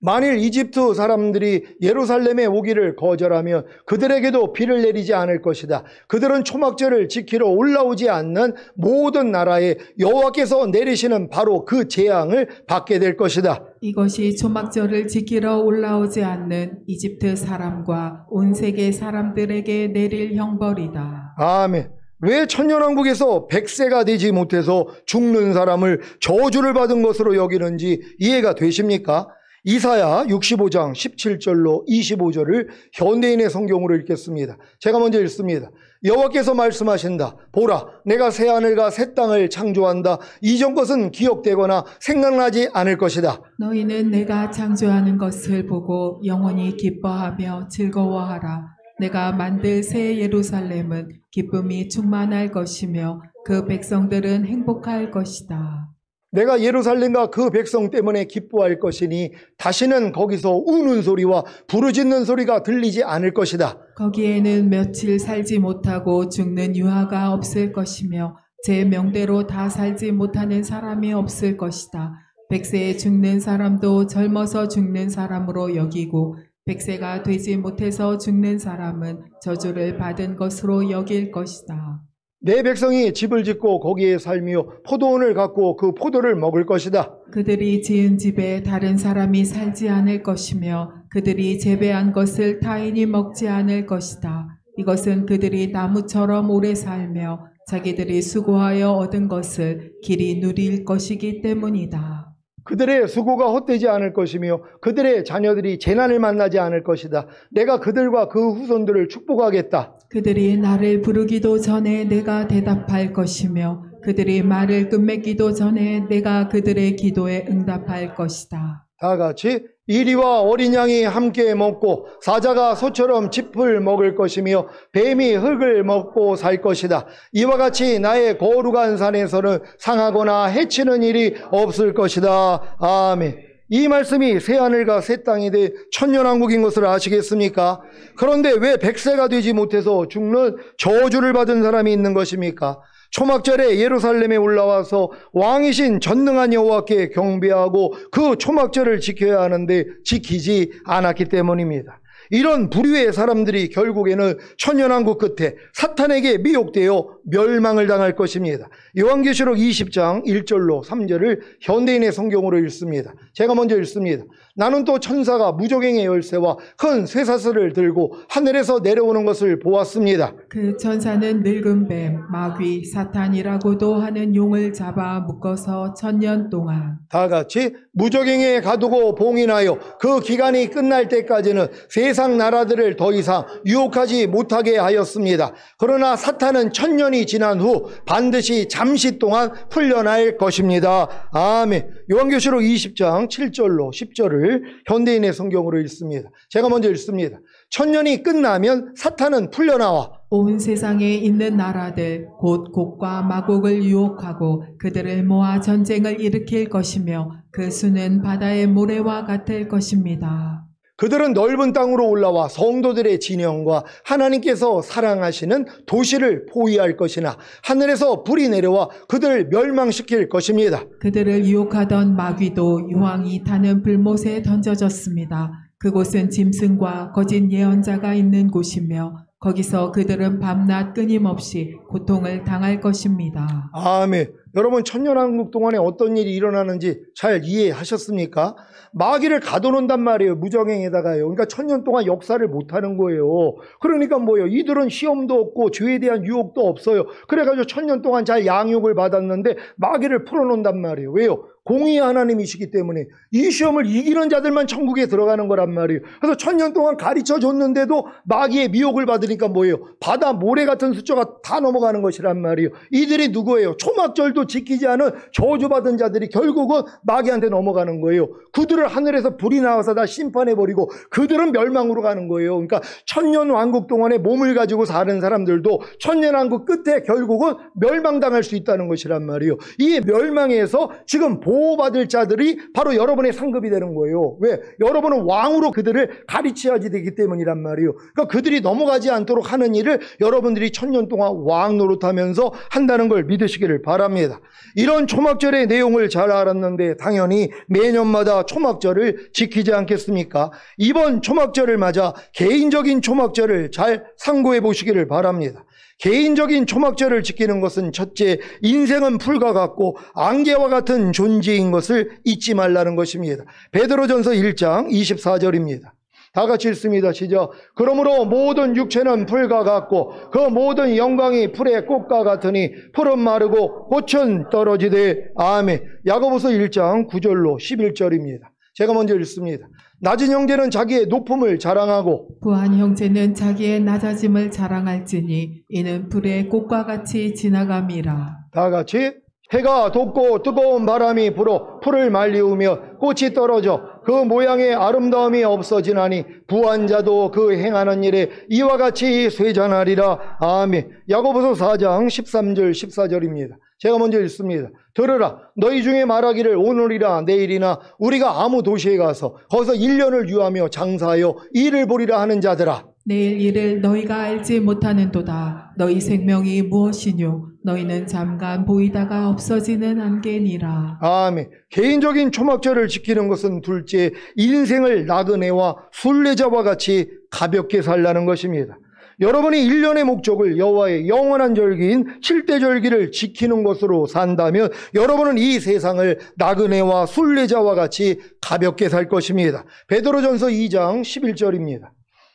만일 이집트 사람들이 예루살렘에 오기를 거절하면 그들에게도 비를 내리지 않을 것이다. 그들은 초막절을 지키러 올라오지 않는 모든 나라에 여호와께서 내리시는 바로 그 재앙을 받게 될 것이다. 이것이 초막절을 지키러 올라오지 않는 이집트 사람과 온 세계 사람들에게 내릴 형벌이다. 아멘. 왜 천년왕국에서 100세가 되지 못해서 죽는 사람을 저주를 받은 것으로 여기는지 이해가 되십니까? 이사야 65장 17절로 25절을 현대인의 성경으로 읽겠습니다. 제가 먼저 읽습니다. 여호와께서 말씀하신다. 보라, 내가 새하늘과 새 땅을 창조한다. 이전 것은 기억되거나 생각나지 않을 것이다. 너희는 내가 창조하는 것을 보고 영원히 기뻐하며 즐거워하라. 내가 만들 새 예루살렘은 기쁨이 충만할 것이며 그 백성들은 행복할 것이다. 내가 예루살렘과 그 백성 때문에 기뻐할 것이니 다시는 거기서 우는 소리와 부르짖는 소리가 들리지 않을 것이다. 거기에는 며칠 살지 못하고 죽는 유아가 없을 것이며 제 명대로 다 살지 못하는 사람이 없을 것이다. 100세에 죽는 사람도 젊어서 죽는 사람으로 여기고 100세가 되지 못해서 죽는 사람은 저주를 받은 것으로 여길 것이다. 내 백성이 집을 짓고 거기에 살며 포도원을 갖고 그 포도를 먹을 것이다. 그들이 지은 집에 다른 사람이 살지 않을 것이며 그들이 재배한 것을 타인이 먹지 않을 것이다. 이것은 그들이 나무처럼 오래 살며 자기들이 수고하여 얻은 것을 길이 누릴 것이기 때문이다. 그들의 수고가 헛되지 않을 것이며 그들의 자녀들이 재난을 만나지 않을 것이다. 내가 그들과 그 후손들을 축복하겠다. 그들이 나를 부르기도 전에 내가 대답할 것이며 그들이 말을 끝맺기도 전에 내가 그들의 기도에 응답할 것이다. 다 같이 이리와 어린 양이 함께 먹고 사자가 소처럼 짚을 먹을 것이며 뱀이 흙을 먹고 살 것이다. 이와 같이 나의 거룩한 산에서는 상하거나 해치는 일이 없을 것이다. 아멘. 이 말씀이 새하늘과 새 땅이 된 천년왕국인 것을 아시겠습니까? 그런데 왜 100세가 되지 못해서 죽는 저주를 받은 사람이 있는 것입니까? 초막절에 예루살렘에 올라와서 왕이신 전능한 여호와께 경배하고 그 초막절을 지켜야 하는데 지키지 않았기 때문입니다. 이런 부류의 사람들이 결국에는 천년왕국 끝에 사탄에게 미혹되어 멸망을 당할 것입니다. 요한계시록 20장 1절로 3절을 현대인의 성경으로 읽습니다. 제가 먼저 읽습니다. 나는 또 천사가 무저갱의 열쇠와 큰 쇠사슬을 들고 하늘에서 내려오는 것을 보았습니다. 그 천사는 늙은 뱀, 마귀, 사탄이라고도 하는 용을 잡아 묶어서 1000년 동안 다 같이 무저갱에 가두고 봉인하여 그 기간이 끝날 때까지는 세상 나라들을 더 이상 유혹하지 못하게 하였습니다. 그러나 사탄은 1000년이 지난 후 반드시 잠시 동안 풀려날 것입니다. 아멘. 요한계시록 20장 7절로 10절을 현대인의 성경으로 읽습니다. 제가 먼저 읽습니다. 1000년이 끝나면 사탄은 풀려나와 온 세상에 있는 나라들 곧 곡과 마곡을 유혹하고 그들을 모아 전쟁을 일으킬 것이며 그 수는 바다의 모래와 같을 것입니다. 그들은 넓은 땅으로 올라와 성도들의 진영과 하나님께서 사랑하시는 도시를 포위할 것이나 하늘에서 불이 내려와 그들을 멸망시킬 것입니다. 그들을 유혹하던 마귀도 유황이 타는 불못에 던져졌습니다. 그곳은 짐승과 거짓 예언자가 있는 곳이며 거기서 그들은 밤낮 끊임없이 고통을 당할 것입니다. 아멘. 여러분 천년왕국 동안에 어떤 일이 일어나는지 잘 이해하셨습니까? 마귀를 가둬놓는단 말이에요. 무저갱에다가요. 그러니까 1000년 동안 역사를 못하는 거예요. 그러니까 뭐예요? 이들은 시험도 없고 죄에 대한 유혹도 없어요. 그래가지고 1000년 동안 잘 양육을 받았는데 마귀를 풀어놓는단 말이에요. 왜요? 공의의 하나님이시기 때문에 이 시험을 이기는 자들만 천국에 들어가는 거란 말이에요. 그래서 1000년 동안 가르쳐 줬는데도 마귀의 미혹을 받으니까 뭐예요? 바다 모래 같은 숫자가 다 넘어가는 것이란 말이에요. 이들이 누구예요? 초막절도 지키지 않은 저주받은 자들이 결국은 마귀한테 넘어가는 거예요. 그들을 하늘에서 불이 나와서 다 심판해버리고 그들은 멸망으로 가는 거예요. 그러니까 1000년 왕국 동안에 몸을 가지고 사는 사람들도 1000년 왕국 끝에 결국은 멸망당할 수 있다는 것이란 말이에요. 이 멸망에서 지금 보호받을 자들이 바로 여러분의 상급이 되는 거예요. 왜? 여러분은 왕으로 그들을 가르쳐야지 되기 때문이란 말이에요. 그러니까 그들이 넘어가지 않도록 하는 일을 여러분들이 1000년 동안 왕 노릇하면서 한다는 걸 믿으시기를 바랍니다. 이런 초막절의 내용을 잘 알았는데 당연히 매년마다 초막절을 지키지 않겠습니까? 이번 초막절을 맞아 개인적인 초막절을 잘 상고해 보시기를 바랍니다. 개인적인 초막절을 지키는 것은 첫째, 인생은 풀과 같고 안개와 같은 존재인 것을 잊지 말라는 것입니다. 베드로전서 1장 24절입니다. 다 같이 읽습니다. 시작. 그러므로 모든 육체는 풀과 같고 그 모든 영광이 풀의 꽃과 같으니 풀은 마르고 꽃은 떨어지되. 아멘. 야고보서 1장 9절로 11절입니다. 제가 먼저 읽습니다. 낮은 형제는 자기의 높음을 자랑하고 부한 형제는 자기의 낮아짐을 자랑할지니 이는 불의 꽃과 같이 지나감이라. 다 같이. 해가 돋고 뜨거운 바람이 불어 풀을 말리우며 꽃이 떨어져 그 모양의 아름다움이 없어지나니 부한 자도 그 행하는 일에 이와 같이 쇠잔하리라. 아멘. 야고보서 4장 13절 14절입니다. 제가 먼저 읽습니다. 들으라. 너희 중에 말하기를 오늘이나 내일이나 우리가 아무 도시에 가서 거기서 1년을 유하며 장사하여 일을 보리라 하는 자들아. 내일 일을 너희가 알지 못하는도다. 너희 생명이 무엇이뇨? 너희는 잠깐 보이다가 없어지는 안개니라. 아멘. 개인적인 초막절을 지키는 것은 둘째, 인생을 나그네와 순례자와 같이 가볍게 살라는 것입니다. 여러분이 1년의 목적을 여호와의 영원한 절기인 7대 절기를 지키는 것으로 산다면 여러분은 이 세상을 나그네와 순례자와 같이 가볍게 살 것입니다. 베드로전서 2장 11절입니다.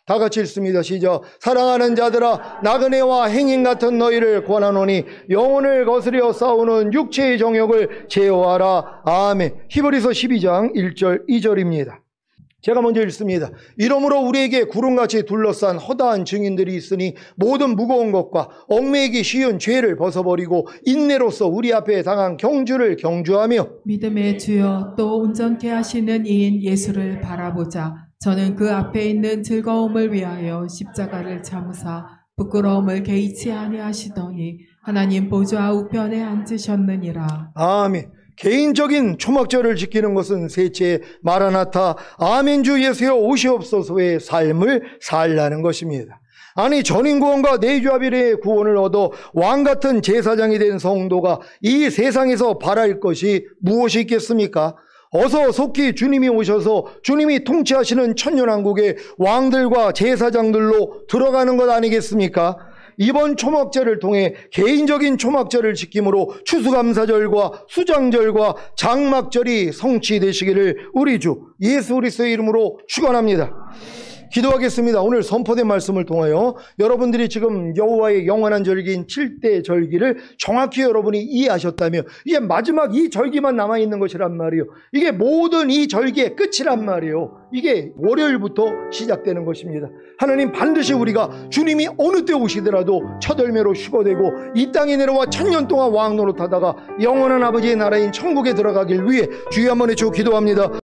다 같이 읽습니다. 시작. 사랑하는 자들아, 나그네와 행인 같은 너희를 권하노니 영혼을 거스려 싸우는 육체의 정욕을 제어하라. 아멘. 히브리서 12장 1절 2절입니다. 제가 먼저 읽습니다. 이러므로 우리에게 구름같이 둘러싼 허다한 증인들이 있으니 모든 무거운 것과 얽매이기 쉬운 죄를 벗어버리고 인내로서 우리 앞에 당한 경주를 경주하며 믿음의 주여 또 온전케 하시는 이인 예수를 바라보자. 저는 그 앞에 있는 즐거움을 위하여 십자가를 참으사 부끄러움을 개의치 아니하시더니 하나님 보좌 우편에 앉으셨느니라. 아멘. 개인적인 초막절을 지키는 것은 셋째, 마라나타 아멘 주 예수여 오시옵소서의 삶을 살라는 것입니다. 아니, 전인구원과 내주아비의 구원을 얻어 왕같은 제사장이 된 성도가 이 세상에서 바랄 것이 무엇이 있겠습니까? 어서 속히 주님이 오셔서 주님이 통치하시는 천년왕국의 왕들과 제사장들로 들어가는 것 아니겠습니까? 이번 초막절을 통해 개인적인 초막절을 지킴으로 추수감사절과 수장절과 장막절이 성취되시기를 우리 주 예수 그리스도의 이름으로 축원합니다. 기도하겠습니다. 오늘 선포된 말씀을 통하여 여러분들이 지금 여호와의 영원한 절기인 7대 절기를 정확히 여러분이 이해하셨다면 이게 마지막 이 절기만 남아있는 것이란 말이에요. 이게 모든 이 절기의 끝이란 말이에요. 이게 월요일부터 시작되는 것입니다. 하나님, 반드시 우리가 주님이 어느 때 오시더라도 첫 열매로 휴거되고 이 땅에 내려와 1000년 동안 왕 노릇하다가 영원한 아버지의 나라인 천국에 들어가길 위해 주여 한번 외치고 기도합니다.